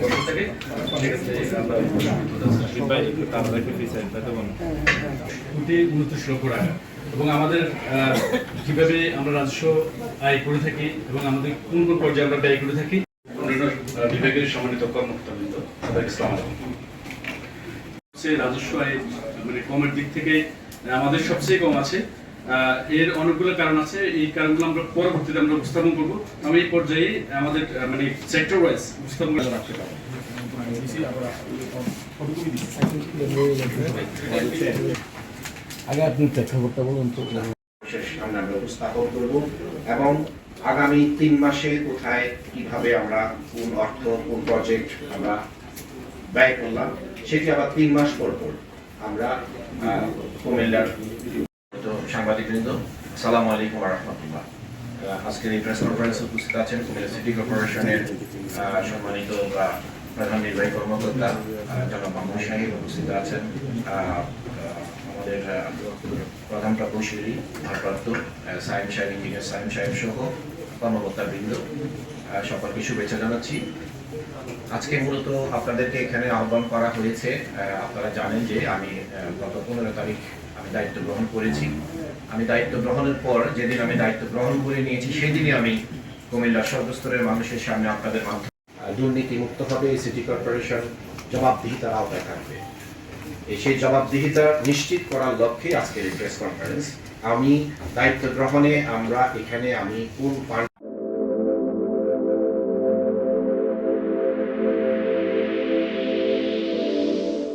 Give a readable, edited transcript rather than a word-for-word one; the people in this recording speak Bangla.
পক্ষ থেকে কোটি 29 লক্ষ টাকা এবং আমাদের কিভাবে আমরা রাজস্ব আয় করে থাকি এবং আমাদের কোন কোন পর্যায়ে আমরা ব্যয় করে থাকি বিভাগের সম্মানিত কর্মকর্তাবৃন্দ তাদেরকে আসসালামু আলাইকুম। রাজস্ব আয় মানে কমের দিক থেকে আমাদের সবচেয়ে কম আছে। এর অনেকগুলো কারণ আছে, এই কারণগুলো আমরা পরবর্তীতে আমরা উপস্থাপন করব। আমি এই পর্যায়ে আমাদের মানে সেক্টর ওয়াইজ উপস্থাপন করে রাখতে পারবো। আগে আপনি প্রেক্ষাপটটা বলুন তো। সামনে আমরা উপস্থাপন করব এবং আগামী 3 মাসে কোথায় কিভাবে আমরা কোন অর্থ কোন প্রজেক্ট আমরা ব্যয় করলাম সেটি আবার 3 মাস পর পর আমরা কুমিল্লার সাংবাদিকবৃন্দ আসসালামু আলাইকুম ওয়া রাহমাতুল্লাহ। আজকের এই প্রেস কনফারেন্সে উপস্থিত আছেন কুমিল্লা সিটি কর্পোরেশনের সম্মানিত প্রধান নির্বাহী কর্মকর্তা জনাব মামুন সাহেব, উপস্থিত আছেন আমাদের প্রধান প্রকৌশলী ভারপ্রাপ্ত সাইম সাহেব, ইঞ্জিনিয়ার সাইম সাহেব সহ কর্মকর্তাবৃন্দ, সকলকে শুভেচ্ছা জানাচ্ছি। আজকে মূলত আপনাদেরকে এখানে আহ্বান করা হয়েছে। আপনারা জানেন যে আমি গত 15 তারিখ আমি দায়িত্ব গ্রহণ করেছি। আমি দায়িত্ব গ্রহণের পর যেদিন আমি দায়িত্ব গ্রহণ করে নিয়েছি সেদিনই আমি কুমিল্লার সর্বস্তরের মানুষের সামনে আপনাদের মাধ্যমে দুর্নীতি মুক্ত হবে, সিটি কর্পোরেশন জবাবদিহিতার আওতায় থাকবে। সেই জবাবদিহিতা নিশ্চিত করার লক্ষ্যে আজকের এই প্রেস কনফারেন্স। আমি দায়িত্ব গ্রহণে আমি কোন ফান্ড